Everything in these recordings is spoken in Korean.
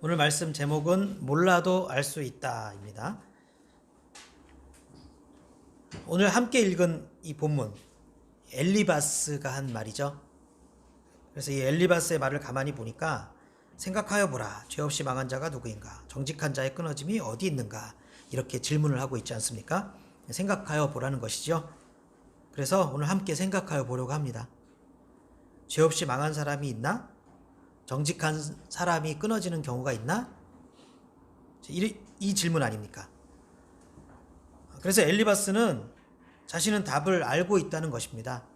오늘 말씀 제목은 몰라도 알 수 있다입니다. 오늘 함께 읽은 이 본문 엘리바스가 한 말이죠. 그래서 이 엘리바스의 말을 가만히 보니까 생각하여 보라, 죄 없이 망한 자가 누구인가, 정직한 자의 끊어짐이 어디 있는가, 이렇게 질문을 하고 있지 않습니까? 생각하여 보라는 것이죠. 그래서 오늘 함께 생각하여 보려고 합니다. 죄 없이 망한 사람이 있나? 정직한 사람이 끊어지는 경우가 있나? 이 질문 아닙니까? 그래서 엘리바스는 자신은 답을 알고 있다는 것입니다.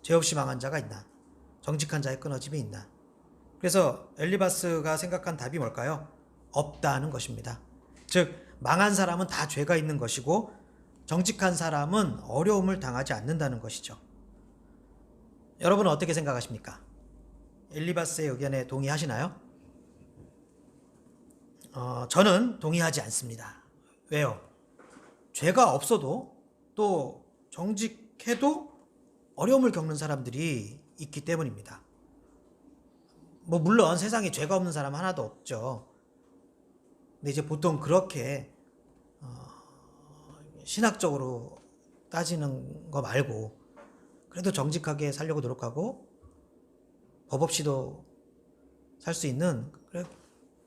죄 없이 망한 자가 있나? 정직한 자의 끊어짐이 있나? 그래서 엘리바스가 생각한 답이 뭘까요? 없다는 것입니다. 즉 망한 사람은 다 죄가 있는 것이고 정직한 사람은 어려움을 당하지 않는다는 것이죠. 여러분은 어떻게 생각하십니까? 엘리바스의 의견에 동의하시나요? 저는 동의하지 않습니다. 왜요? 죄가 없어도 또 정직해도 어려움을 겪는 사람들이 있기 때문입니다. 물론 세상에 죄가 없는 사람 하나도 없죠. 근데 이제 보통 그렇게 신학적으로 따지는 거 말고 그래도 정직하게 살려고 노력하고 법 없이도 살 수 있는,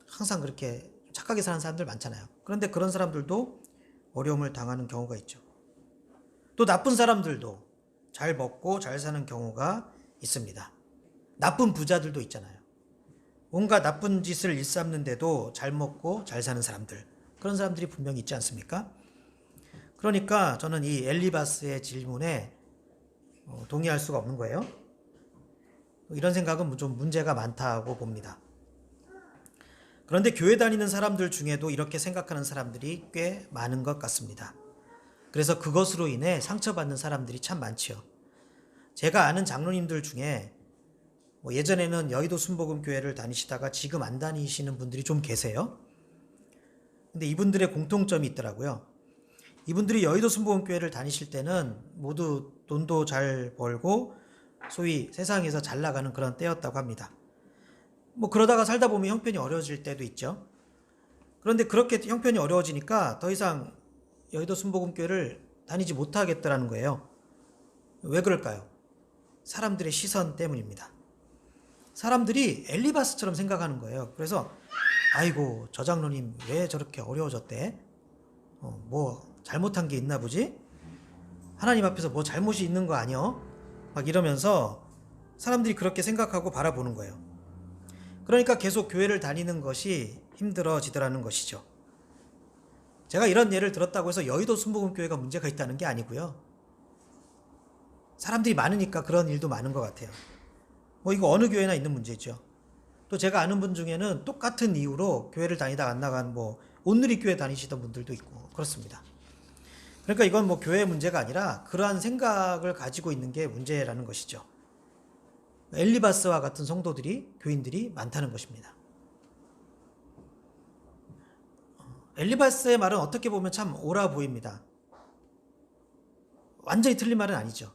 항상 그렇게 착하게 사는 사람들 많잖아요. 그런데 그런 사람들도 어려움을 당하는 경우가 있죠. 또 나쁜 사람들도 잘 먹고 잘 사는 경우가 있습니다. 나쁜 부자들도 있잖아요. 온갖 나쁜 짓을 일삼는데도 잘 먹고 잘 사는 사람들, 그런 사람들이 분명히 있지 않습니까? 그러니까 저는 이 엘리바스의 질문에 동의할 수가 없는 거예요. 이런 생각은 좀 문제가 많다고 봅니다. 그런데 교회 다니는 사람들 중에도 이렇게 생각하는 사람들이 꽤 많은 것 같습니다. 그래서 그것으로 인해 상처받는 사람들이 참 많지요. 제가 아는 장로님들 중에 예전에는 여의도 순복음교회를 다니시다가 지금 안 다니시는 분들이 좀 계세요. 근데 이분들의 공통점이 있더라고요. 이분들이 여의도 순복음교회를 다니실 때는 모두 돈도 잘 벌고 소위 세상에서 잘 나가는 그런 때였다고 합니다. 그러다가 살다 보면 형편이 어려워질 때도 있죠. 그런데 그렇게 형편이 어려워지니까 더 이상 여의도 순복음교회를 다니지 못하겠다라는 거예요. 왜 그럴까요? 사람들의 시선 때문입니다. 사람들이 엘리바스처럼 생각하는 거예요. 그래서 아이고 저 장로님 왜 저렇게 어려워졌대? 잘못한 게 있나 보지? 하나님 앞에서 잘못이 있는 거 아니야? 막 이러면서 사람들이 그렇게 생각하고 바라보는 거예요. 그러니까 계속 교회를 다니는 것이 힘들어지더라는 것이죠. 제가 이런 예를 들었다고 해서 여의도 순복음교회가 문제가 있다는 게 아니고요. 사람들이 많으니까 그런 일도 많은 것 같아요. 이거 어느 교회나 있는 문제죠. 또 제가 아는 분 중에는 똑같은 이유로 교회를 다니다가 안 나간 온누리 교회 다니시던 분들도 있고 그렇습니다. 그러니까 이건 교회의 문제가 아니라 그러한 생각을 가지고 있는 게 문제라는 것이죠. 엘리바스와 같은 성도들이, 교인들이 많다는 것입니다. 엘리바스의 말은 어떻게 보면 참 옳아 보입니다. 완전히 틀린 말은 아니죠.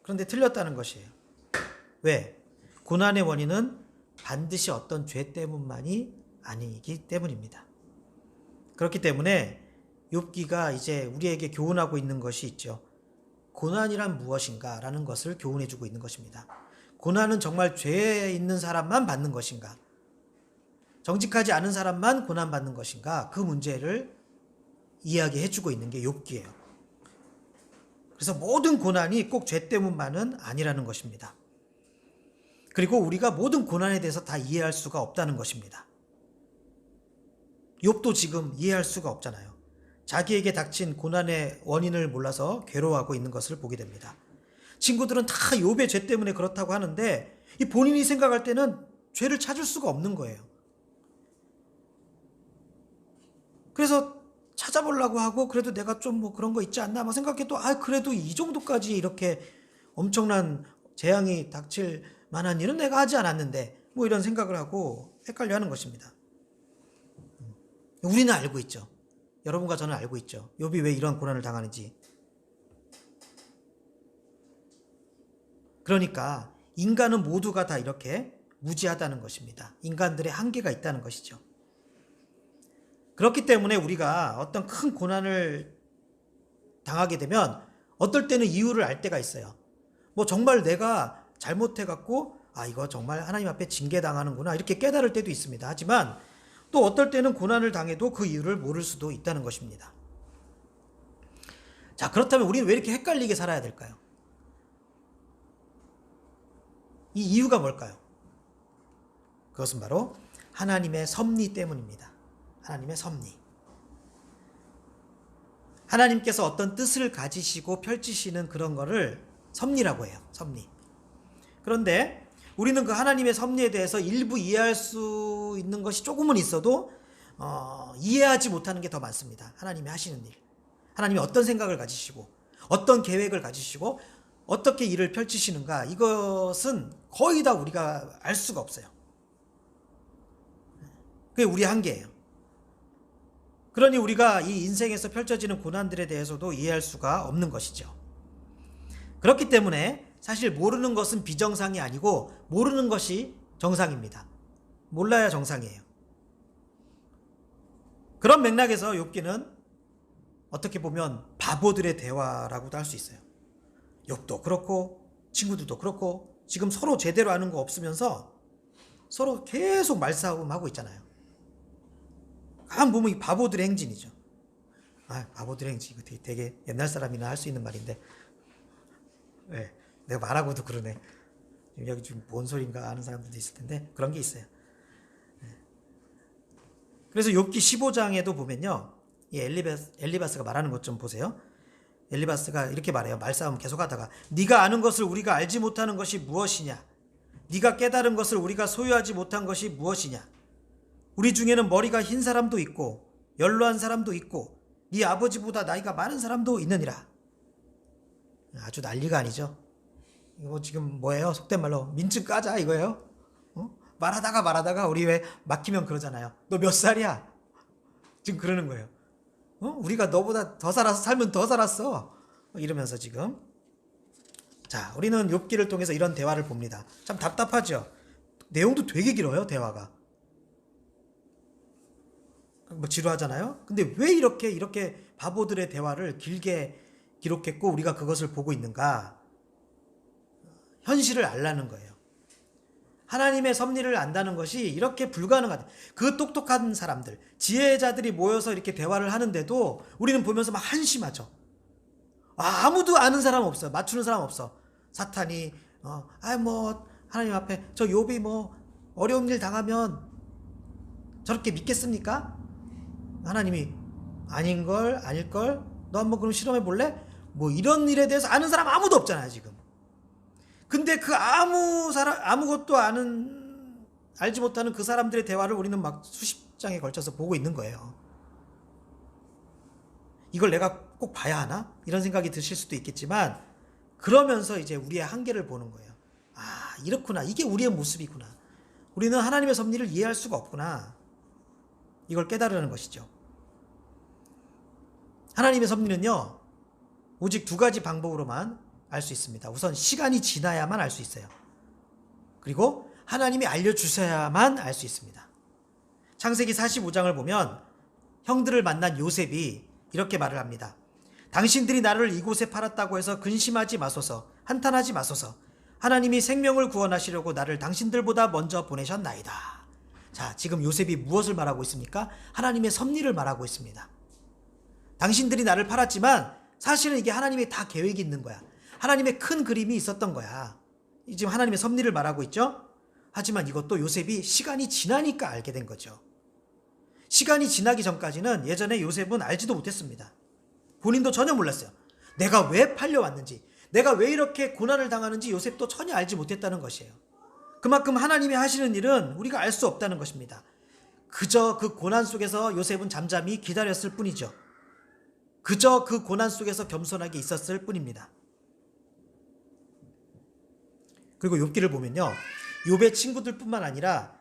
그런데 틀렸다는 것이에요. 왜? 고난의 원인은 반드시 어떤 죄 때문만이 아니기 때문입니다. 그렇기 때문에 욥기가 이제 우리에게 교훈하고 있는 것이 있죠. 고난이란 무엇인가 라는 것을 교훈해주고 있는 것입니다. 고난은 정말 죄에 있는 사람만 받는 것인가? 정직하지 않은 사람만 고난받는 것인가? 그 문제를 이야기해주고 있는 게 욥기예요. 그래서 모든 고난이 꼭 죄 때문만은 아니라는 것입니다. 그리고 우리가 모든 고난에 대해서 다 이해할 수가 없다는 것입니다. 욥도 지금 이해할 수가 없잖아요. 자기에게 닥친 고난의 원인을 몰라서 괴로워하고 있는 것을 보게 됩니다. 친구들은 다 욥의 죄 때문에 그렇다고 하는데 이 본인이 생각할 때는 죄를 찾을 수가 없는 거예요. 그래서 찾아보려고 하고 그래도 내가 좀 그런 거 있지 않나 막 생각해도 그래도 이 정도까지 이렇게 엄청난 재앙이 닥칠 만한 일은 내가 하지 않았는데 이런 생각을 하고 헷갈려하는 것입니다. 우리는 알고 있죠. 여러분과 저는 알고 있죠. 욥이 왜 이런 고난을 당하는지. 그러니까 인간은 모두가 다 이렇게 무지하다는 것입니다. 인간들의 한계가 있다는 것이죠. 그렇기 때문에 우리가 어떤 큰 고난을 당하게 되면 어떨 때는 이유를 알 때가 있어요. 뭐 정말 내가 잘못해갖고 이거 정말 하나님 앞에 징계당하는구나 이렇게 깨달을 때도 있습니다. 하지만 또 어떨 때는 고난을 당해도 그 이유를 모를 수도 있다는 것입니다. 자, 그렇다면 우리는 왜 이렇게 헷갈리게 살아야 될까요? 이 이유가 뭘까요? 그것은 바로 하나님의 섭리 때문입니다. 하나님의 섭리. 하나님께서 어떤 뜻을 가지시고 펼치시는 그런 거를 섭리라고 해요. 섭리. 그런데 우리는 그 하나님의 섭리에 대해서 일부 이해할 수 있는 것이 조금은 있어도 이해하지 못하는 게 더 많습니다. 하나님이 하시는 일. 하나님이 어떤 생각을 가지시고 어떤 계획을 가지시고 어떻게 일을 펼치시는가, 이것은 거의 다 우리가 알 수가 없어요. 그게 우리의 한계예요. 그러니 우리가 이 인생에서 펼쳐지는 고난들에 대해서도 이해할 수가 없는 것이죠. 그렇기 때문에 사실 모르는 것은 비정상이 아니고 모르는 것이 정상입니다. 몰라야 정상이에요. 그런 맥락에서 욥기는 어떻게 보면 바보들의 대화라고도 할 수 있어요. 욥도 그렇고 친구들도 그렇고 지금 서로 제대로 아는 거 없으면서 서로 계속 말싸움하고 있잖아요. 가만 보면 이 바보들의 행진이죠. 바보들의 행진, 이거 되게 옛날 사람이나 할 수 있는 말인데, 네, 내가 말하고도 그러네. 여기 지금 뭔 소린가 하는 사람들도 있을 텐데 그런 게 있어요. 그래서 욥기 15장에도 보면요, 이 엘리바스가 말하는 것 좀 보세요. 엘리바스가 이렇게 말해요. 말싸움 계속하다가 네가 아는 것을 우리가 알지 못하는 것이 무엇이냐? 네가 깨달은 것을 우리가 소유하지 못한 것이 무엇이냐? 우리 중에는 머리가 흰 사람도 있고 연로한 사람도 있고 네 아버지보다 나이가 많은 사람도 있느니라. 아주 난리가 아니죠. 이거 지금 뭐예요? 속된 말로 민증 까자 이거예요. 말하다가 우리 왜 막히면 그러잖아요. 너 몇 살이야? 지금 그러는 거예요. 우리가 너보다 더 살아서 살면 더 살았어. 이러면서 지금. 자, 우리는 욥기를 통해서 이런 대화를 봅니다. 참 답답하죠. 내용도 되게 길어요, 대화가. 뭐 지루하잖아요. 근데 왜 이렇게 바보들의 대화를 길게 기록했고 우리가 그것을 보고 있는가? 현실을 알라는 거예요. 하나님의 섭리를 안다는 것이 이렇게 불가능하다. 그 똑똑한 사람들, 지혜자들이 모여서 이렇게 대화를 하는데도 우리는 보면서 막 한심하죠. 아무도 아는 사람 없어. 맞추는 사람 없어. 사탄이 하나님 앞에 저 욥이 뭐 어려운 일 당하면 저렇게 믿겠습니까? 하나님이 아닐걸 너 한번 그럼 실험해 볼래? 뭐 이런 일에 대해서 아는 사람 아무도 없잖아요 지금. 근데 그 아무것도 알지 못하는 그 사람들의 대화를 우리는 막 수십 장에 걸쳐서 보고 있는 거예요. 이걸 내가 꼭 봐야 하나? 이런 생각이 드실 수도 있겠지만, 그러면서 이제 우리의 한계를 보는 거예요. 이렇구나. 이게 우리의 모습이구나. 우리는 하나님의 섭리를 이해할 수가 없구나. 이걸 깨달으는 것이죠. 하나님의 섭리는요, 오직 두 가지 방법으로만 알 수 있습니다. 우선 시간이 지나야만 알 수 있어요. 그리고 하나님이 알려주셔야만 알 수 있습니다. 창세기 45장을 보면 형들을 만난 요셉이 이렇게 말을 합니다. 당신들이 나를 이곳에 팔았다고 해서 근심하지 마소서, 한탄하지 마소서. 하나님이 생명을 구원하시려고 나를 당신들보다 먼저 보내셨나이다. 자, 지금 요셉이 무엇을 말하고 있습니까? 하나님의 섭리를 말하고 있습니다. 당신들이 나를 팔았지만 사실은 이게 하나님의 다 계획이 있는 거야. 하나님의 큰 그림이 있었던 거야. 지금 하나님의 섭리를 말하고 있죠. 하지만 이것도 요셉이 시간이 지나니까 알게 된 거죠. 시간이 지나기 전까지는 예전에 요셉은 알지도 못했습니다. 본인도 전혀 몰랐어요. 내가 왜 팔려왔는지, 내가 왜 이렇게 고난을 당하는지 요셉도 전혀 알지 못했다는 것이에요. 그만큼 하나님이 하시는 일은 우리가 알 수 없다는 것입니다. 그저 그 고난 속에서 요셉은 잠잠히 기다렸을 뿐이죠. 그저 그 고난 속에서 겸손하게 있었을 뿐입니다. 그리고 욥기를 보면요, 욥의 친구들뿐만 아니라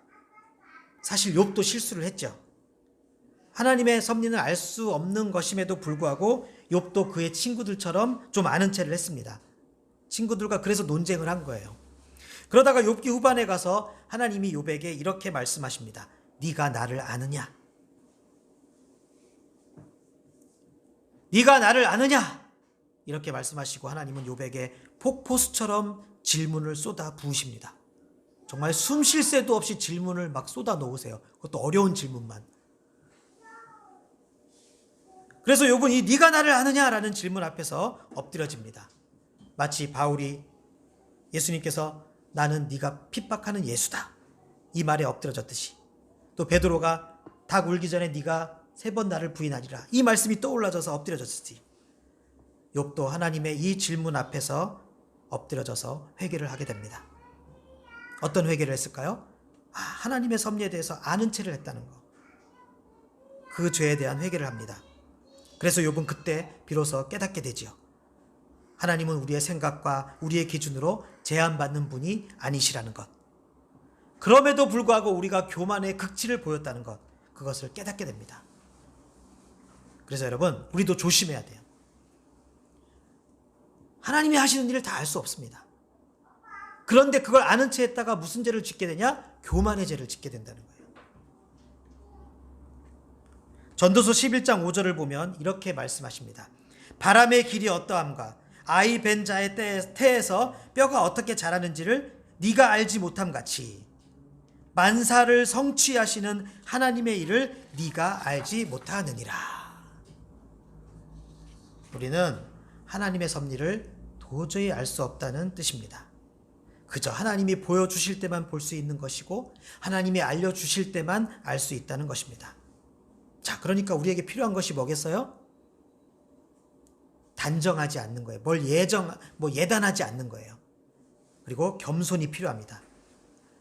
사실 욥도 실수를 했죠. 하나님의 섭리는 알 수 없는 것임에도 불구하고 욥도 그의 친구들처럼 좀 아는 체를 했습니다. 친구들과 그래서 논쟁을 한 거예요. 그러다가 욥기 후반에 가서 하나님이 욥에게 이렇게 말씀하십니다. 네가 나를 아느냐? 네가 나를 아느냐? 이렇게 말씀하시고 하나님은 욥에게 폭포수처럼 질문을 쏟아 부으십니다. 정말 숨 쉴 새도 없이 질문을 막 쏟아 놓으세요. 그것도 어려운 질문만. 그래서 욥은 이 네가 나를 아느냐라는 질문 앞에서 엎드려집니다. 마치 바울이 예수님께서 나는 네가 핍박하는 예수다 이 말에 엎드려졌듯이, 또 베드로가 닭 울기 전에 네가 3번 나를 부인하리라 이 말씀이 떠올라져서 엎드려졌듯이 욥도 하나님의 이 질문 앞에서 엎드려져서 회개를 하게 됩니다. 어떤 회개를 했을까요? 하나님의 섭리에 대해서 아는 체를 했다는 거. 그 죄에 대한 회개를 합니다. 그래서 욥은 그때 비로소 깨닫게 되지요. 하나님은 우리의 생각과 우리의 기준으로 제한받는 분이 아니시라는 것. 그럼에도 불구하고 우리가 교만의 극치를 보였다는 것, 그것을 깨닫게 됩니다. 그래서 여러분, 우리도 조심해야 돼요. 하나님이 하시는 일을 다 알 수 없습니다. 그런데 그걸 아는 채 했다가 무슨 죄를 짓게 되냐? 교만의 죄를 짓게 된다는 거예요. 전도서 11장 5절을 보면 이렇게 말씀하십니다. 바람의 길이 어떠함과 아이 벤 자의 태에서 뼈가 어떻게 자라는지를 네가 알지 못함 같이 만사를 성취하시는 하나님의 일을 네가 알지 못하느니라. 우리는 하나님의 섭리를 도저히 알 수 없다는 뜻입니다. 그저 하나님이 보여주실 때만 볼 수 있는 것이고 하나님이 알려주실 때만 알 수 있다는 것입니다. 자, 그러니까 우리에게 필요한 것이 뭐겠어요? 단정하지 않는 거예요. 뭘 예단하지 않는 거예요. 그리고 겸손이 필요합니다.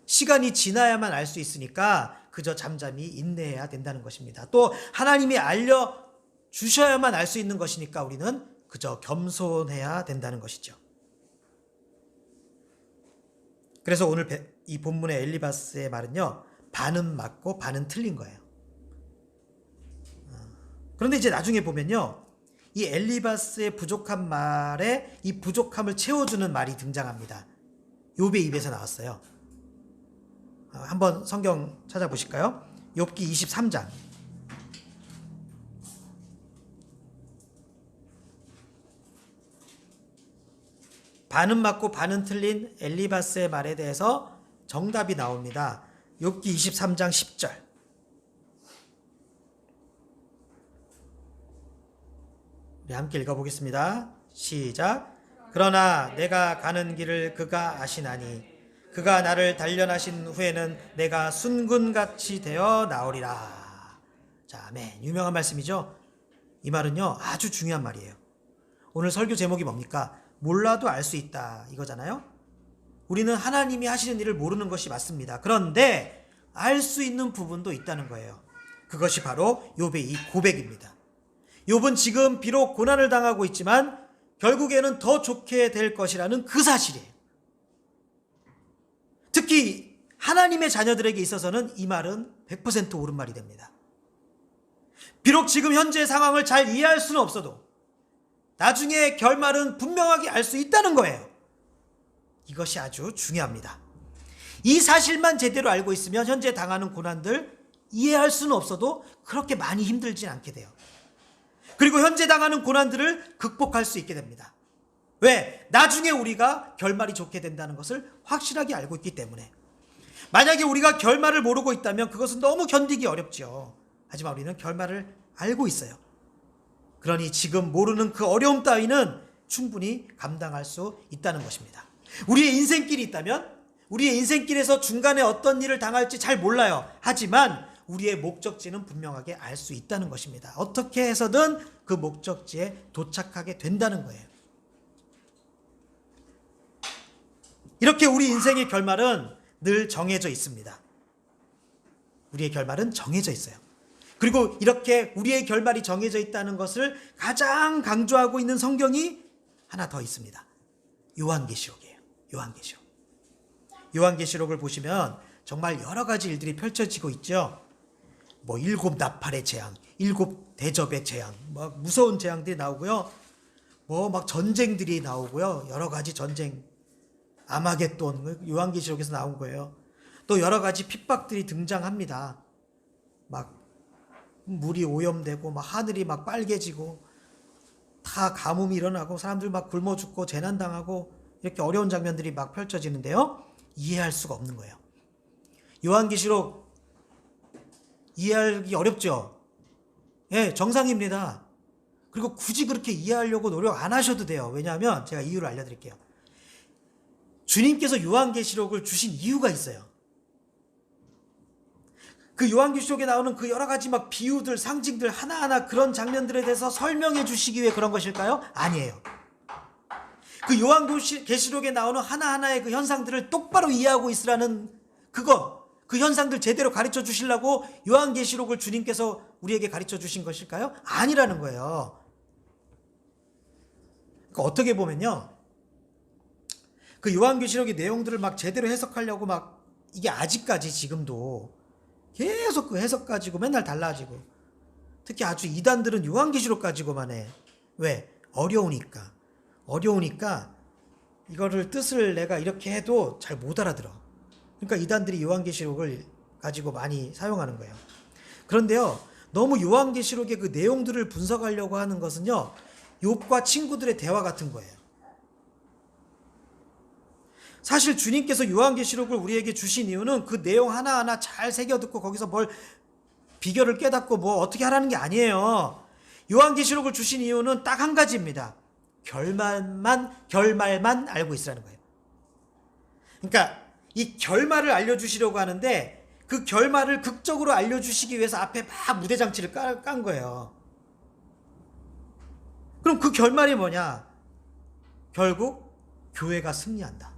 시간이 지나야만 알 수 있으니까 그저 잠잠히 인내해야 된다는 것입니다. 또 하나님이 알려주셔야만 알 수 있는 것이니까 우리는 그저 겸손해야 된다는 것이죠. 그래서 오늘 이 본문의 엘리바스의 말은요, 반은 맞고 반은 틀린 거예요. 그런데 이제 나중에 보면요, 이 엘리바스의 부족한 말에 이 부족함을 채워주는 말이 등장합니다. 욥의 입에서 나왔어요. 한번 성경 찾아보실까요? 욥기 23장. 반은 맞고 반은 틀린 엘리바스의 말에 대해서 정답이 나옵니다. 욥기 23장 10절. 우리 함께 읽어보겠습니다. 시작. 그러나 내가 가는 길을 그가 아시나니 그가 나를 단련하신 후에는 내가 순금같이 되어 나오리라. 자, 아멘. 유명한 말씀이죠. 이 말은요, 아주 중요한 말이에요. 오늘 설교 제목이 뭡니까? 몰라도 알 수 있다 이거잖아요. 우리는 하나님이 하시는 일을 모르는 것이 맞습니다. 그런데 알 수 있는 부분도 있다는 거예요. 그것이 바로 욥의 이 고백입니다. 욥은 지금 비록 고난을 당하고 있지만 결국에는 더 좋게 될 것이라는 그 사실이에요. 특히 하나님의 자녀들에게 있어서는 이 말은 100% 옳은 말이 됩니다. 비록 지금 현재의 상황을 잘 이해할 수는 없어도 나중에 결말은 분명하게 알 수 있다는 거예요. 이것이 아주 중요합니다. 이 사실만 제대로 알고 있으면 현재 당하는 고난들 이해할 수는 없어도 그렇게 많이 힘들진 않게 돼요. 그리고 현재 당하는 고난들을 극복할 수 있게 됩니다. 왜? 나중에 우리가 결말이 좋게 된다는 것을 확실하게 알고 있기 때문에. 만약에 우리가 결말을 모르고 있다면 그것은 너무 견디기 어렵죠. 하지만 우리는 결말을 알고 있어요. 그러니 지금 모르는 그 어려움 따위는 충분히 감당할 수 있다는 것입니다. 우리의 인생길이 있다면 우리의 인생길에서 중간에 어떤 일을 당할지 잘 몰라요. 하지만 우리의 목적지는 분명하게 알 수 있다는 것입니다. 어떻게 해서든 그 목적지에 도착하게 된다는 거예요. 이렇게 우리 인생의 결말은 늘 정해져 있습니다. 우리의 결말은 정해져 있어요. 그리고 이렇게 우리의 결말이 정해져 있다는 것을 가장 강조하고 있는 성경이 하나 더 있습니다. 요한계시록이에요. 요한계시록. 요한계시록을 보시면 정말 여러 가지 일들이 펼쳐지고 있죠. 7 나팔의 재앙, 7 대접의 재앙, 무서운 재앙들이 나오고요. 막 전쟁들이 나오고요. 여러 가지 전쟁. 아마겟돈, 요한계시록에서 나온 거예요. 또 여러 가지 핍박들이 등장합니다. 막 물이 오염되고 막 하늘이 막 빨개지고 다 가뭄이 일어나고 사람들 막 굶어 죽고 재난 당하고 이렇게 어려운 장면들이 막 펼쳐지는데요. 이해할 수가 없는 거예요. 요한계시록 이해하기 어렵죠. 예, 정상입니다. 그리고 굳이 그렇게 이해하려고 노력 안 하셔도 돼요. 왜냐하면 제가 이유를 알려드릴게요. 주님께서 요한계시록을 주신 이유가 있어요. 그 요한계시록에 나오는 그 여러 가지 막 비유들, 상징들 하나하나 그런 장면들에 대해서 설명해 주시기 위해 그런 것일까요? 아니에요. 그 요한계시록에 나오는 하나하나의 그 현상들을 똑바로 이해하고 있으라는 그 현상들 제대로 가르쳐 주시려고 요한계시록을 주님께서 우리에게 가르쳐 주신 것일까요? 아니라는 거예요. 그러니까 어떻게 보면요. 그 요한계시록의 내용들을 막 제대로 해석하려고 막 이게 아직까지 지금도 계속 그 해석 가지고 맨날 달라지고 특히 아주 이단들은 요한계시록 가지고만 해. 왜? 어려우니까 이거를 뜻을 내가 이렇게 해도 잘 못 알아들어. 그러니까 이단들이 요한계시록을 가지고 많이 사용하는 거예요. 그런데요, 너무 요한계시록의 그 내용들을 분석하려고 하는 것은요, 욥과 친구들의 대화 같은 거예요. 사실 주님께서 요한계시록을 우리에게 주신 이유는 그 내용 하나하나 잘 새겨듣고 거기서 뭘 비결을 깨닫고 뭐 어떻게 하라는 게 아니에요. 요한계시록을 주신 이유는 딱 한 가지입니다. 결말만 알고 있으라는 거예요. 그러니까 이 결말을 알려주시려고 하는데 그 결말을 극적으로 알려주시기 위해서 앞에 막 무대장치를 깐 거예요. 그럼 그 결말이 뭐냐? 결국 교회가 승리한다.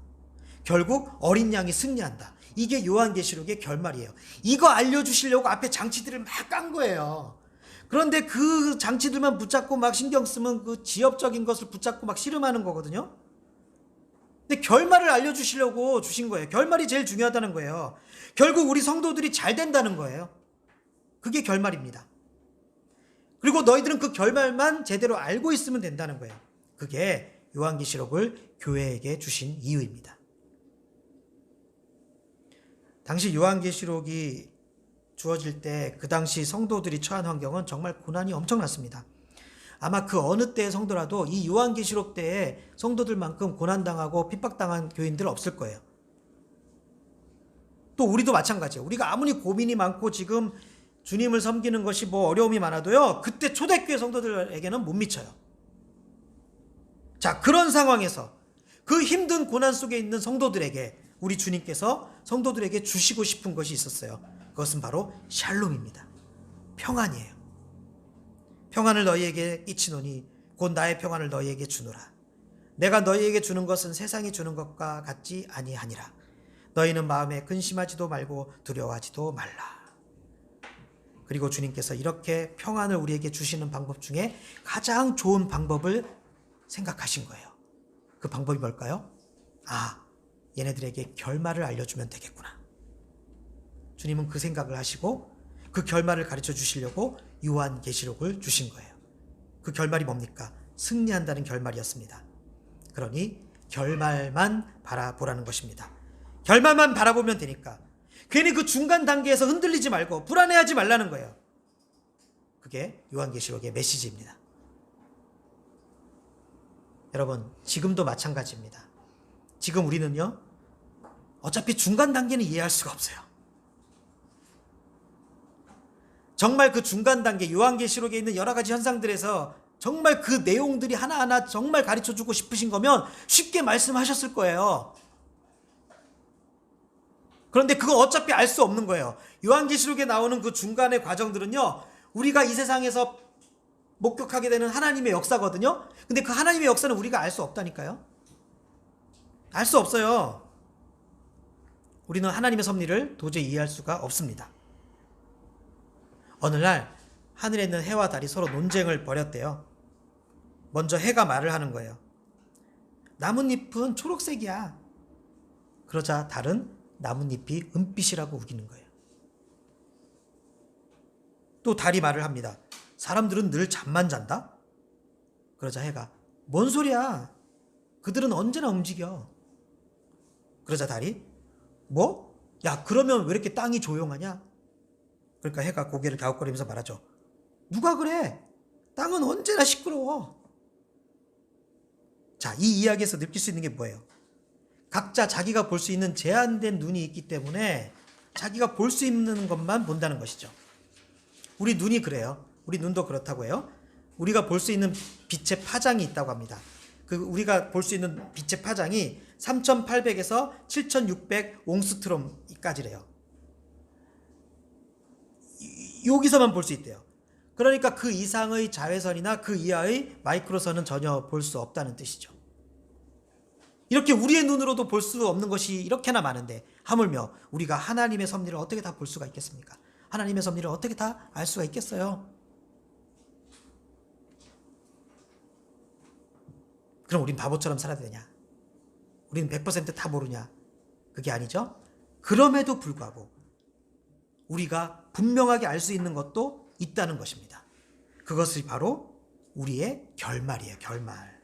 결국 어린 양이 승리한다. 이게 요한계시록의 결말이에요. 이거 알려주시려고 앞에 장치들을 막 깐 거예요. 그런데 그 장치들만 붙잡고 막 신경 쓰면 그 지엽적인 것을 붙잡고 막 씨름하는 거거든요. 근데 결말을 알려주시려고 주신 거예요. 결말이 제일 중요하다는 거예요. 결국 우리 성도들이 잘 된다는 거예요. 그게 결말입니다. 그리고 너희들은 그 결말만 제대로 알고 있으면 된다는 거예요. 그게 요한계시록을 교회에게 주신 이유입니다. 당시 요한계시록이 주어질 때 그 당시 성도들이 처한 환경은 정말 고난이 엄청났습니다. 아마 그 어느 때의 성도라도 이 요한계시록 때에 성도들만큼 고난당하고 핍박당한 교인들 없을 거예요. 또 우리도 마찬가지예요. 우리가 아무리 고민이 많고 지금 주님을 섬기는 것이 뭐 어려움이 많아도요, 그때 초대교회 성도들에게는 못 미쳐요. 자, 그런 상황에서 그 힘든 고난 속에 있는 성도들에게 우리 주님께서 성도들에게 주시고 싶은 것이 있었어요. 그것은 바로 샬롬입니다. 평안이에요. 평안을 너희에게 끼치노니 곧 나의 평안을 너희에게 주노라. 내가 너희에게 주는 것은 세상이 주는 것과 같지 아니하니라. 너희는 마음에 근심하지도 말고 두려워하지도 말라. 그리고 주님께서 이렇게 평안을 우리에게 주시는 방법 중에 가장 좋은 방법을 생각하신 거예요. 그 방법이 뭘까요? 얘네들에게 결말을 알려주면 되겠구나. 주님은 그 생각을 하시고 그 결말을 가르쳐 주시려고 요한계시록을 주신 거예요. 그 결말이 뭡니까? 승리한다는 결말이었습니다. 그러니 결말만 바라보라는 것입니다. 결말만 바라보면 되니까 괜히 그 중간 단계에서 흔들리지 말고 불안해하지 말라는 거예요. 그게 요한계시록의 메시지입니다. 여러분, 지금도 마찬가지입니다. 지금 우리는요, 어차피 중간 단계는 이해할 수가 없어요. 정말 그 중간 단계, 요한계시록에 있는 여러 가지 현상들에서 정말 그 내용들이 하나하나 정말 가르쳐 주고 싶으신 거면 쉽게 말씀하셨을 거예요. 그런데 그거 어차피 알 수 없는 거예요. 요한계시록에 나오는 그 중간의 과정들은요, 우리가 이 세상에서 목격하게 되는 하나님의 역사거든요. 근데 그 하나님의 역사는 우리가 알 수 없다니까요. 알 수 없어요. 우리는 하나님의 섭리를 도저히 이해할 수가 없습니다. 어느 날 하늘에 있는 해와 달이 서로 논쟁을 벌였대요. 먼저 해가 말을 하는 거예요. 나뭇잎은 초록색이야. 그러자 달은 나뭇잎이 은빛이라고 우기는 거예요. 또 달이 말을 합니다. 사람들은 늘 잠만 잔다? 그러자 해가 뭔 소리야? 그들은 언제나 움직여. 그러자 달이 뭐? 야, 그러면 왜 이렇게 땅이 조용하냐? 그러니까 해가 고개를 갸웃거리면서 말하죠. 누가 그래? 땅은 언제나 시끄러워. 자, 이 이야기에서 느낄 수 있는 게 뭐예요? 각자 자기가 볼 수 있는 제한된 눈이 있기 때문에 자기가 볼 수 있는 것만 본다는 것이죠. 우리 눈이 그래요. 우리 눈도 그렇다고 해요. 우리가 볼 수 있는 빛의 파장이 있다고 합니다. 우리가 볼 수 있는 빛의 파장이 3800에서 7600 옹스트롬까지래요. 여기서만 볼 수 있대요. 그러니까 그 이상의 자외선이나 그 이하의 마이크로선은 전혀 볼 수 없다는 뜻이죠. 이렇게 우리의 눈으로도 볼 수 없는 것이 이렇게나 많은데 하물며 우리가 하나님의 섭리를 어떻게 다 볼 수가 있겠습니까? 하나님의 섭리를 어떻게 다 알 수가 있겠어요? 그럼 우린 바보처럼 살아야 되냐? 우리는 100%다 모르냐? 그게 아니죠. 그럼에도 불구하고 우리가 분명하게 알 수 있는 것도 있다는 것입니다. 그것이 바로 우리의 결말이에요. 결말.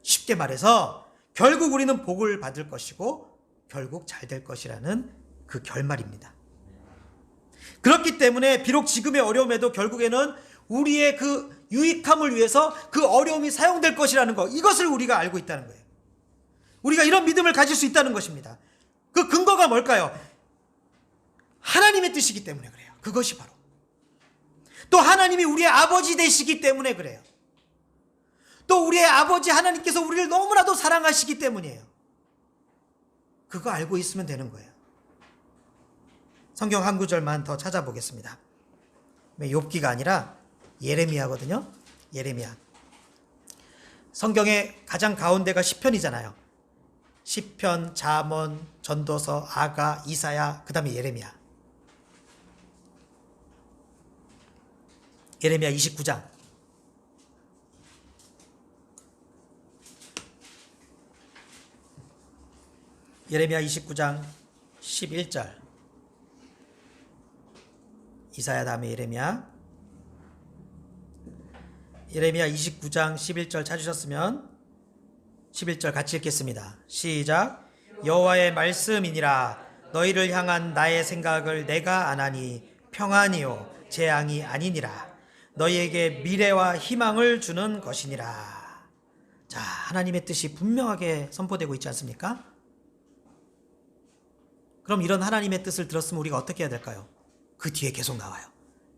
쉽게 말해서 결국 우리는 복을 받을 것이고 결국 잘 될 것이라는 그 결말입니다. 그렇기 때문에 비록 지금의 어려움에도 결국에는 우리의 그 유익함을 위해서 그 어려움이 사용될 것이라는 것, 이것을 우리가 알고 있다는 거예요. 우리가 이런 믿음을 가질 수 있다는 것입니다. 그 근거가 뭘까요? 하나님의 뜻이기 때문에 그래요. 그것이 바로. 또 하나님이 우리의 아버지 되시기 때문에 그래요. 또 우리의 아버지 하나님께서 우리를 너무나도 사랑하시기 때문이에요. 그거 알고 있으면 되는 거예요. 성경 한 구절만 더 찾아보겠습니다. 욥기가 아니라 예레미야거든요. 예레미야. 성경의 가장 가운데가 시편이잖아요. 시편, 잠언, 전도서, 아가, 이사야, 그 다음에 예레미야. 예레미야 29장. 예레미야 29장 11절. 이사야 다음에 예레미야. 예레미야 29장 11절 찾으셨으면 11절 같이 읽겠습니다. 시작. 여호와의 말씀이니라. 너희를 향한 나의 생각을 내가 아나니 평안이요 재앙이 아니니라. 너희에게 미래와 희망을 주는 것이니라. 자, 하나님의 뜻이 분명하게 선포되고 있지 않습니까? 그럼 이런 하나님의 뜻을 들었으면 우리가 어떻게 해야 될까요? 그 뒤에 계속 나와요.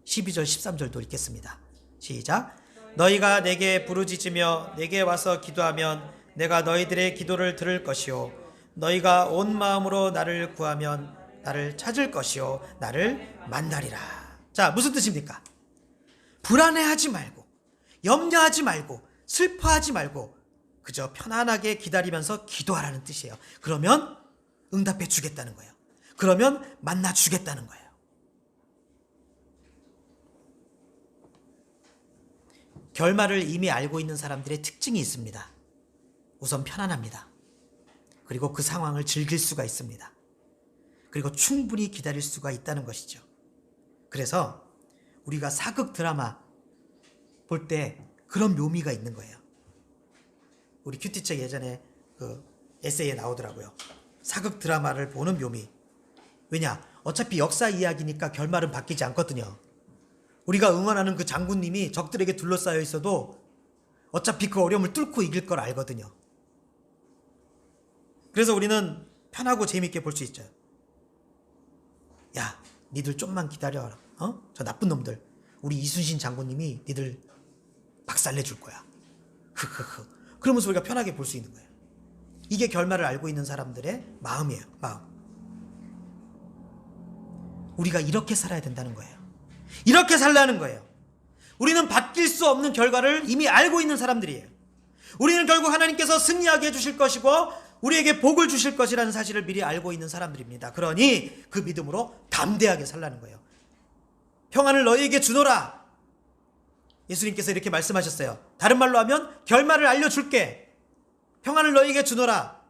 12절 13절도 읽겠습니다. 시작. 너희가 내게 부르짖으며 내게 와서 기도하면 내가 너희들의 기도를 들을 것이요 너희가 온 마음으로 나를 구하면 나를 찾을 것이요 나를 만나리라. 자, 무슨 뜻입니까? 불안해하지 말고 염려하지 말고 슬퍼하지 말고 그저 편안하게 기다리면서 기도하라는 뜻이에요. 그러면 응답해 주겠다는 거예요. 그러면 만나 주겠다는 거예요. 결말을 이미 알고 있는 사람들의 특징이 있습니다. 우선 편안합니다. 그리고 그 상황을 즐길 수가 있습니다. 그리고 충분히 기다릴 수가 있다는 것이죠. 그래서 우리가 사극 드라마 볼 때 그런 묘미가 있는 거예요. 우리 큐티책 예전에 그 에세이에 나오더라고요. 사극 드라마를 보는 묘미. 왜냐? 어차피 역사 이야기니까 결말은 바뀌지 않거든요. 우리가 응원하는 그 장군님이 적들에게 둘러싸여 있어도 어차피 그 어려움을 뚫고 이길 걸 알거든요. 그래서 우리는 편하고 재미있게 볼 수 있죠. 야, 니들 좀만 기다려라. 저 나쁜 놈들. 우리 이순신 장군님이 니들 박살내줄 거야. 그러면서 우리가 편하게 볼 수 있는 거예요. 이게 결말을 알고 있는 사람들의 마음이에요. 마음. 우리가 이렇게 살아야 된다는 거예요. 이렇게 살라는 거예요. 우리는 바뀔 수 없는 결과를 이미 알고 있는 사람들이에요. 우리는 결국 하나님께서 승리하게 해주실 것이고 우리에게 복을 주실 것이라는 사실을 미리 알고 있는 사람들입니다. 그러니 그 믿음으로 담대하게 살라는 거예요. 평안을 너희에게 주노라. 예수님께서 이렇게 말씀하셨어요. 다른 말로 하면 결말을 알려줄게. 평안을 너희에게 주노라.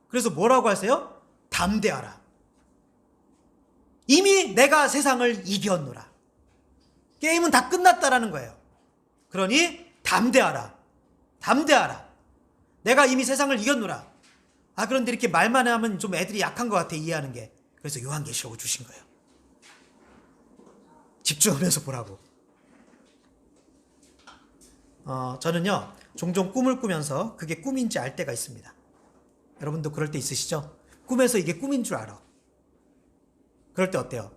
그래서 뭐라고 하세요? 담대하라. 이미 내가 세상을 이겼노라. 게임은 다 끝났다라는 거예요. 그러니 담대하라. 담대하라. 내가 이미 세상을 이겼노라. 그런데 이렇게 말만 하면 좀 애들이 약한 것 같아, 이해하는 게. 그래서 요한계시록을 주신 거예요. 집중하면서 보라고. 저는요, 종종 꿈을 꾸면서 그게 꿈인지 알 때가 있습니다. 여러분도 그럴 때 있으시죠? 꿈에서 이게 꿈인 줄 알아. 그럴 때 어때요?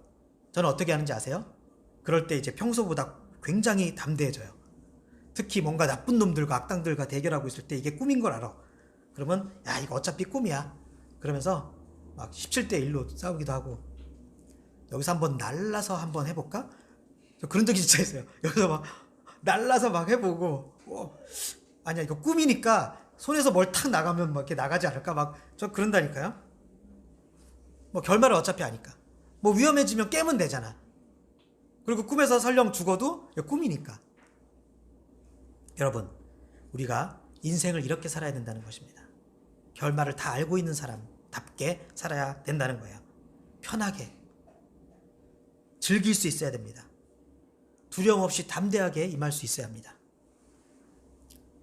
저는 어떻게 하는지 아세요? 그럴 때 이제 평소보다 굉장히 담대해져요. 특히 뭔가 나쁜 놈들과 악당들과 대결하고 있을 때 이게 꿈인 걸 알아. 그러면 야, 이거 어차피 꿈이야. 그러면서 막 17대 1로 싸우기도 하고, 여기서 한번 날라서 한번 해볼까? 저 그런 적이 진짜 있어요. 여기서 막 날라서 막 해보고, 아니야, 이거 꿈이니까 손에서 뭘 탁 나가면 막 이렇게 나가지 않을까? 막 저 그런다니까요. 뭐 결말을 어차피 아니까. 뭐 위험해지면 깨면 되잖아. 그리고 꿈에서 설령 죽어도 꿈이니까. 여러분, 우리가 인생을 이렇게 살아야 된다는 것입니다. 결말을 다 알고 있는 사람답게 살아야 된다는 거예요. 편하게 즐길 수 있어야 됩니다. 두려움 없이 담대하게 임할 수 있어야 합니다.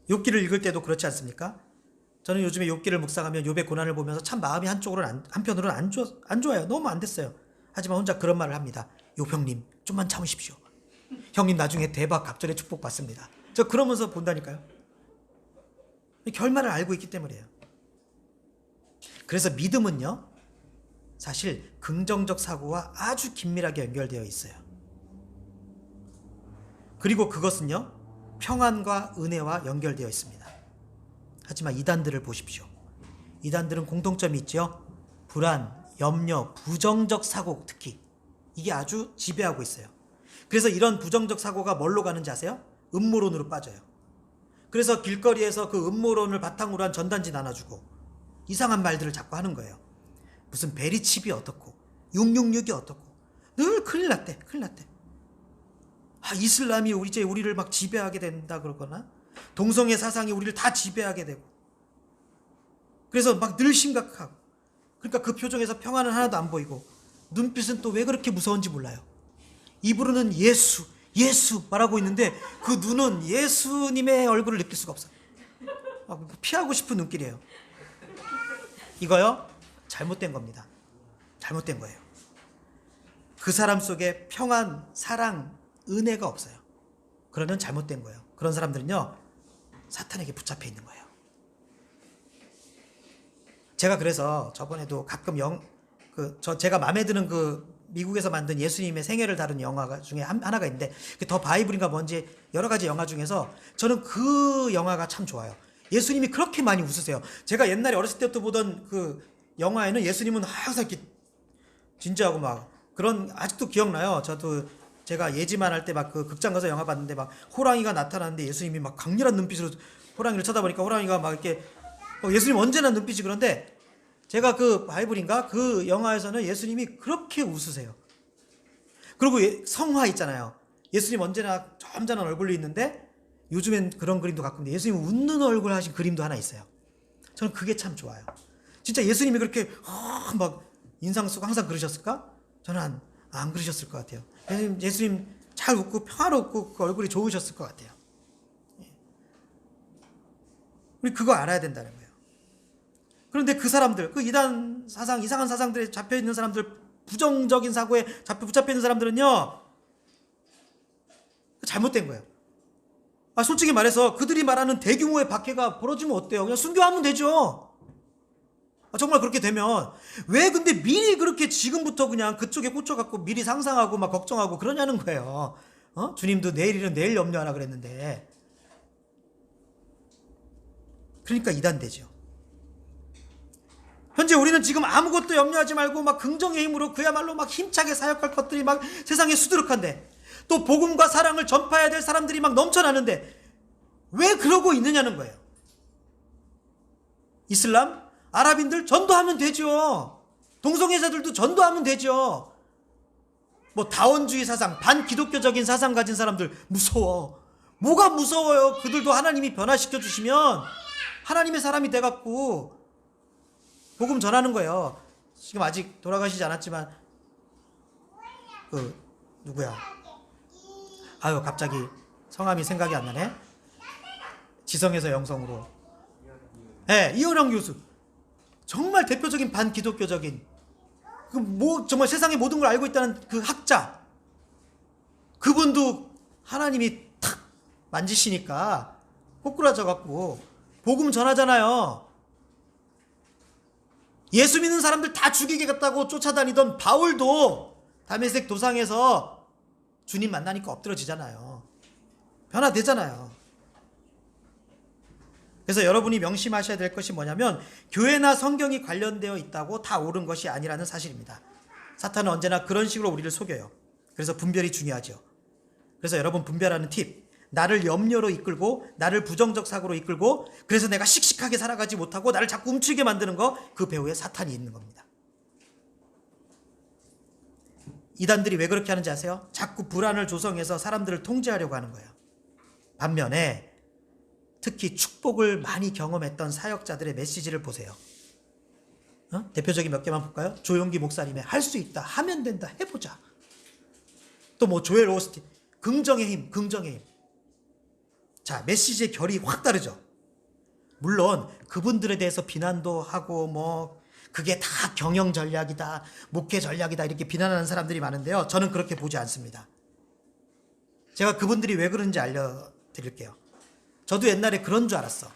욥기를 읽을 때도 그렇지 않습니까? 저는 요즘에 욥기를 묵상하면 욥의 고난을 보면서 참 마음이 한편으로는 안 좋아요. 너무 안 됐어요. 하지만 혼자 그런 말을 합니다. 욥 형님, 좀만 참으십시오. 형님 나중에 대박 갑절의 축복 받습니다. 저 그러면서 본다니까요. 결말을 알고 있기 때문이에요. 그래서 믿음은요, 사실 긍정적 사고와 아주 긴밀하게 연결되어 있어요. 그리고 그것은요, 평안과 은혜와 연결되어 있습니다. 하지만 이단들을 보십시오. 이단들은 공통점이 있죠. 불안, 염려, 부정적 사고, 특히 이게 아주 지배하고 있어요. 그래서 이런 부정적 사고가 뭘로 가는지 아세요? 음모론으로 빠져요. 그래서 길거리에서 그 음모론을 바탕으로 한 전단지 나눠주고 이상한 말들을 자꾸 하는 거예요. 무슨 베리칩이 어떻고 666이 어떻고 늘 큰일 났대. 이슬람이 이제 우리를 막 지배하게 된다 그러거나 동성애 사상이 우리를 다 지배하게 되고, 그래서 막 늘 심각하고, 그러니까 그 표정에서 평안은 하나도 안 보이고 눈빛은 또 왜 그렇게 무서운지 몰라요. 입으로는 예수 말하고 있는데 그 눈은 예수님의 얼굴을 느낄 수가 없어요. 피하고 싶은 눈길이에요. 이거요, 잘못된 겁니다. 잘못된 거예요. 그 사람 속에 평안, 사랑, 은혜가 없어요. 그러면 잘못된 거예요. 그런 사람들은요, 사탄에게 붙잡혀 있는 거예요. 제가 그래서 저번에도 가끔 제가 마음에 드는 그 미국에서 만든 예수님의 생애를 다룬 영화 중에 하나가 있는데, 더 바이블인가 뭔지 여러 가지 영화 중에서 저는 그 영화가 참 좋아요. 예수님이 그렇게 많이 웃으세요. 제가 옛날에 어렸을 때부터 보던 그 영화에는 예수님은 항상 이렇게 진지하고 막 그런, 아직도 기억나요. 저도 제가 예지만 할 때 막 그 극장 가서 영화 봤는데 막 호랑이가 나타나는데 예수님이 막 강렬한 눈빛으로 호랑이를 쳐다보니까 호랑이가 막 이렇게, 예수님 언제나 눈빛이, 그런데 제가 그 바이블인가 그 영화에서는 예수님이 그렇게 웃으세요. 그리고 성화 있잖아요. 예수님 언제나 점잖은 얼굴로 있는데 요즘엔 그런 그림도 가끔 있는데 예수님 웃는 얼굴 하신 그림도 하나 있어요. 저는 그게 참 좋아요. 진짜 예수님이 그렇게 막 인상 쓰고 항상 그러셨을까? 저는 안 그러셨을 것 같아요. 예수님 잘 웃고 평화롭고 그 얼굴이 좋으셨을 것 같아요. 우리 그거 알아야 된다는 거예요. 그런데 그 사람들, 그 이단 사상, 이상한 사상들에 잡혀 있는 사람들, 부정적인 사고에 붙잡혀 있는 사람들은요, 잘못된 거예요. 솔직히 말해서 그들이 말하는 대규모의 박해가 벌어지면 어때요? 그냥 순교하면 되죠. 정말 그렇게 되면 왜 근데 미리 그렇게 지금부터 그냥 그쪽에 꽂혀갖고 미리 상상하고 막 걱정하고 그러냐는 거예요. 주님도 내일은 내일 염려하라 그랬는데. 그러니까 이단되죠. 현재 우리는 지금 아무것도 염려하지 말고 막 긍정의 힘으로 그야말로 막 힘차게 사역할 것들이 막 세상에 수두룩한데, 또 복음과 사랑을 전파해야 될 사람들이 막 넘쳐나는데 왜 그러고 있느냐는 거예요. 이슬람, 아랍인들 전도하면 되죠. 동성애자들도 전도하면 되죠. 뭐 다원주의 사상, 반기독교적인 사상 가진 사람들 무서워. 뭐가 무서워요? 그들도 하나님이 변화시켜 주시면 하나님의 사람이 돼갖고 복음 전하는 거예요. 지금 아직 돌아가시지 않았지만 누구야? 갑자기 성함이 생각이 안 나네. 지성에서 영성으로. 이현영 교수. 정말 대표적인 반기독교적인 정말 세상의 모든 걸 알고 있다는 그 학자, 그분도 하나님이 탁 만지시니까 꼬꾸라져 갖고 복음 전하잖아요. 예수 믿는 사람들 다 죽이겠다고 쫓아다니던 바울도 다메섹 도상에서 주님 만나니까 엎드러지잖아요. 변화되잖아요. 그래서 여러분이 명심하셔야 될 것이 뭐냐면 교회나 성경이 관련되어 있다고 다 옳은 것이 아니라는 사실입니다. 사탄은 언제나 그런 식으로 우리를 속여요. 그래서 분별이 중요하죠. 그래서 여러분 분별하는 팁, 나를 염려로 이끌고 나를 부정적 사고로 이끌고 그래서 내가 씩씩하게 살아가지 못하고 나를 자꾸 움츠리게 만드는 거, 그 배후에 사탄이 있는 겁니다. 이단들이 왜 그렇게 하는지 아세요? 자꾸 불안을 조성해서 사람들을 통제하려고 하는 거예요. 반면에 특히 축복을 많이 경험했던 사역자들의 메시지를 보세요. 대표적인 몇 개만 볼까요? 조용기 목사님의 할 수 있다, 하면 된다, 해보자. 또 뭐 조엘 오스틴, 긍정의 힘, 긍정의 힘. 자, 메시지의 결이 확 다르죠. 물론 그분들에 대해서 비난도 하고 뭐 그게 다 경영 전략이다, 목회 전략이다 이렇게 비난하는 사람들이 많은데요. 저는 그렇게 보지 않습니다. 제가 그분들이 왜 그런지 알려드릴게요. 저도 옛날에 그런 줄 알았어.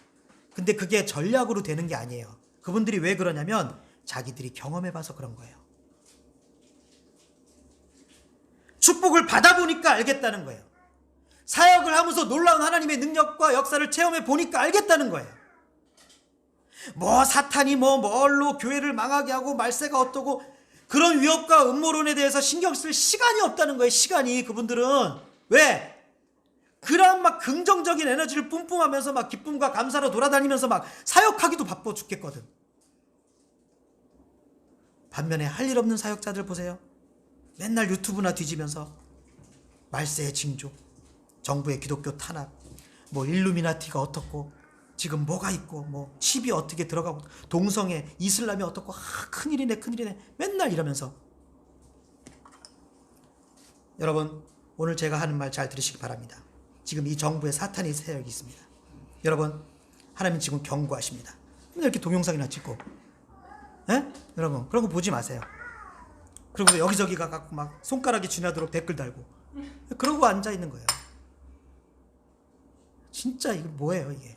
근데 그게 전략으로 되는 게 아니에요. 그분들이 왜 그러냐면 자기들이 경험해봐서 그런 거예요. 축복을 받아보니까 알겠다는 거예요. 사역을 하면서 놀라운 하나님의 능력과 역사를 체험해 보니까 알겠다는 거예요. 뭐 사탄이 뭘로 교회를 망하게 하고 말세가 어떠고 그런 위협과 음모론에 대해서 신경 쓸 시간이 없다는 거예요. 시간이. 그분들은 왜? 그런 막 긍정적인 에너지를 뿜뿜하면서 막 기쁨과 감사로 돌아다니면서 막 사역하기도 바빠 죽겠거든. 반면에 할 일 없는 사역자들 보세요. 맨날 유튜브나 뒤지면서 말세의 징조, 정부의 기독교 탄압, 뭐 일루미나티가 어떻고 지금 뭐가 있고 뭐 칩이 어떻게 들어가고 동성애, 이슬람이 어떻고 큰일이네 큰일이네 맨날 이러면서. 여러분 오늘 제가 하는 말 잘 들으시기 바랍니다. 지금 이 정부에 사탄의 세력이 있습니다. 여러분 하나님 지금 경고하십니다. 맨날 이렇게 동영상이나 찍고 여러분 그런 거 보지 마세요. 그리고 여기저기 가갖고 막 손가락이 지나도록 댓글 달고 그러고 앉아있는 거예요. 진짜 이거 뭐예요 이게.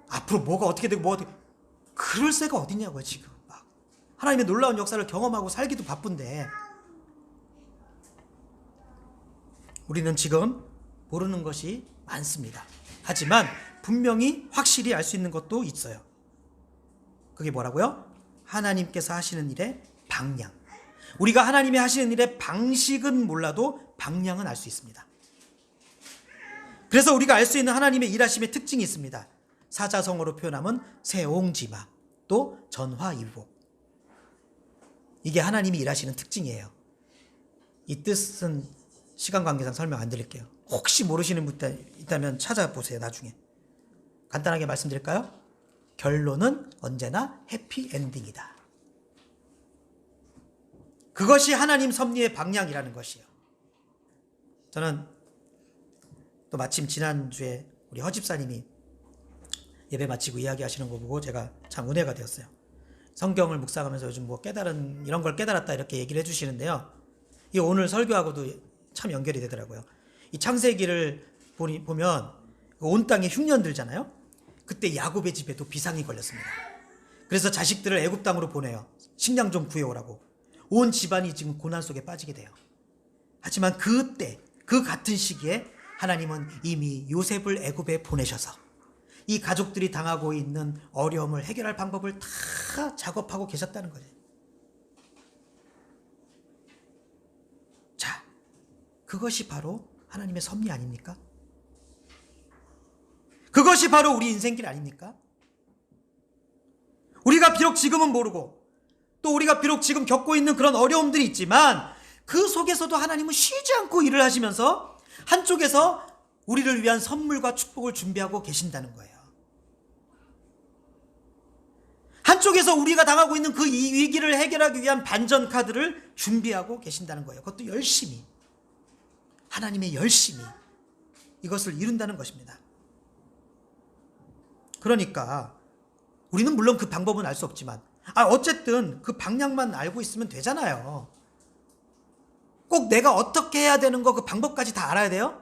앞으로 뭐가 어떻게 되고 뭐 어떻게, 그럴 새가 어딨냐고요 지금. 막 하나님의 놀라운 역사를 경험하고 살기도 바쁜데 우리는 지금 모르는 것이 많습니다. 하지만 분명히 확실히 알 수 있는 것도 있어요. 그게 뭐라고요? 하나님께서 하시는 일의 방향. 우리가 하나님이 하시는 일의 방식은 몰라도 방향은 알 수 있습니다. 그래서 우리가 알 수 있는 하나님의 일하심의 특징이 있습니다. 사자성어로 표현하면 세옹지마, 또 전화위복. 이게 하나님이 일하시는 특징이에요. 이 뜻은 시간 관계상 설명 안 드릴게요. 혹시 모르시는 분 있다면 찾아보세요 나중에. 간단하게 말씀드릴까요? 결론은 언제나 해피엔딩이다. 그것이 하나님 섭리의 방향이라는 것이요. 저는 또 마침 지난주에 우리 허집사님이 예배 마치고 이야기하시는 거 보고 제가 참 은혜가 되었어요. 성경을 묵상하면서 요즘 뭐 깨달은 이런 걸 깨달았다 이렇게 얘기를 해주시는데요. 이 오늘 설교하고도 참 연결이 되더라고요. 이 창세기를 보면 온 땅에 흉년 들잖아요. 그때 야곱의 집에도 비상이 걸렸습니다. 그래서 자식들을 애굽 땅으로 보내요. 식량 좀 구해오라고. 온 집안이 지금 고난 속에 빠지게 돼요. 하지만 그때 그 같은 시기에 하나님은 이미 요셉을 애굽에 보내셔서 이 가족들이 당하고 있는 어려움을 해결할 방법을 다 작업하고 계셨다는 거예요. 자, 그것이 바로 하나님의 섭리 아닙니까? 그것이 바로 우리 인생길 아닙니까? 우리가 비록 지금은 모르고 또 우리가 비록 지금 겪고 있는 그런 어려움들이 있지만 그 속에서도 하나님은 쉬지 않고 일을 하시면서 한쪽에서 우리를 위한 선물과 축복을 준비하고 계신다는 거예요. 한쪽에서 우리가 당하고 있는 그 위기를 해결하기 위한 반전 카드를 준비하고 계신다는 거예요. 그것도 열심히, 하나님의 열심히 이것을 이룬다는 것입니다. 그러니까 우리는 물론 그 방법은 알 수 없지만 어쨌든 그 방향만 알고 있으면 되잖아요. 꼭 내가 어떻게 해야 되는 거 그 방법까지 다 알아야 돼요?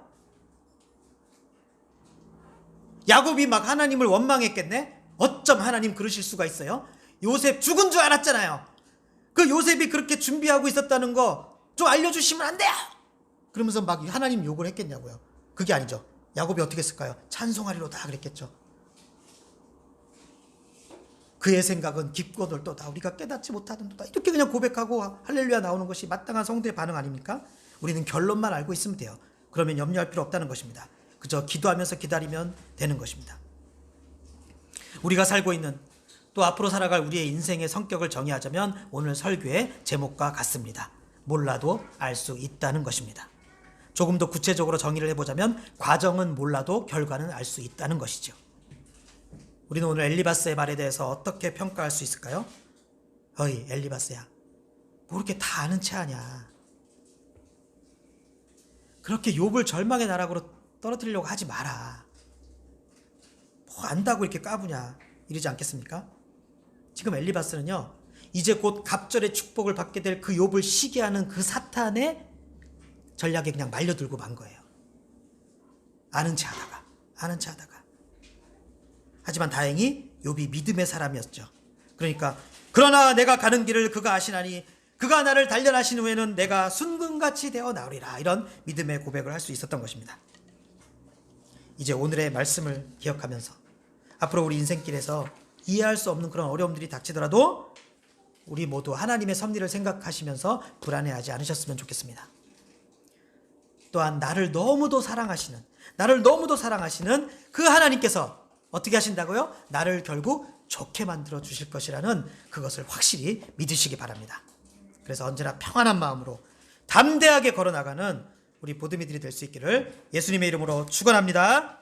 야곱이 막 하나님을 원망했겠네? 어쩜 하나님 그러실 수가 있어요? 요셉 죽은 줄 알았잖아요. 그 요셉이 그렇게 준비하고 있었다는 거 좀 알려주시면 안 돼요? 그러면서 막 하나님 욕을 했겠냐고요. 그게 아니죠. 야곱이 어떻게 했을까요? 찬송하리로다 그랬겠죠. 그의 생각은 깊고 넓도다. 우리가 깨닫지 못하던도다. 이렇게 그냥 고백하고 할렐루야 나오는 것이 마땅한 성도의 반응 아닙니까? 우리는 결론만 알고 있으면 돼요. 그러면 염려할 필요 없다는 것입니다. 그저 기도하면서 기다리면 되는 것입니다. 우리가 살고 있는 또 앞으로 살아갈 우리의 인생의 성격을 정의하자면 오늘 설교의 제목과 같습니다. 몰라도 알 수 있다는 것입니다. 조금 더 구체적으로 정의를 해보자면 과정은 몰라도 결과는 알 수 있다는 것이죠. 우리는 오늘 엘리바스의 말에 대해서 어떻게 평가할 수 있을까요? 어이 엘리바스야, 뭐 이렇게 다 아는 체 하냐. 그렇게 욥을 절망의 나락으로 떨어뜨리려고 하지 마라. 뭐 안다고 이렇게 까부냐 이러지 않겠습니까? 지금 엘리바스는요, 이제 곧 갑절의 축복을 받게 될 그 욥을 시기하는 그 사탄의 전략에 그냥 말려들고 만 거예요. 아는 체 하다가. 하지만 다행히 욥이 믿음의 사람이었죠. 그러니까 그러나 내가 가는 길을 그가 아시나니 그가 나를 단련하신 후에는 내가 순금같이 되어 나오리라. 이런 믿음의 고백을 할 수 있었던 것입니다. 이제 오늘의 말씀을 기억하면서 앞으로 우리 인생길에서 이해할 수 없는 그런 어려움들이 닥치더라도 우리 모두 하나님의 섭리를 생각하시면서 불안해하지 않으셨으면 좋겠습니다. 또한 나를 너무도 사랑하시는 그 하나님께서 어떻게 하신다고요? 나를 결국 좋게 만들어 주실 것이라는 그것을 확실히 믿으시기 바랍니다. 그래서 언제나 평안한 마음으로 담대하게 걸어나가는 우리 보드미들이 될 수 있기를 예수님의 이름으로 축원합니다.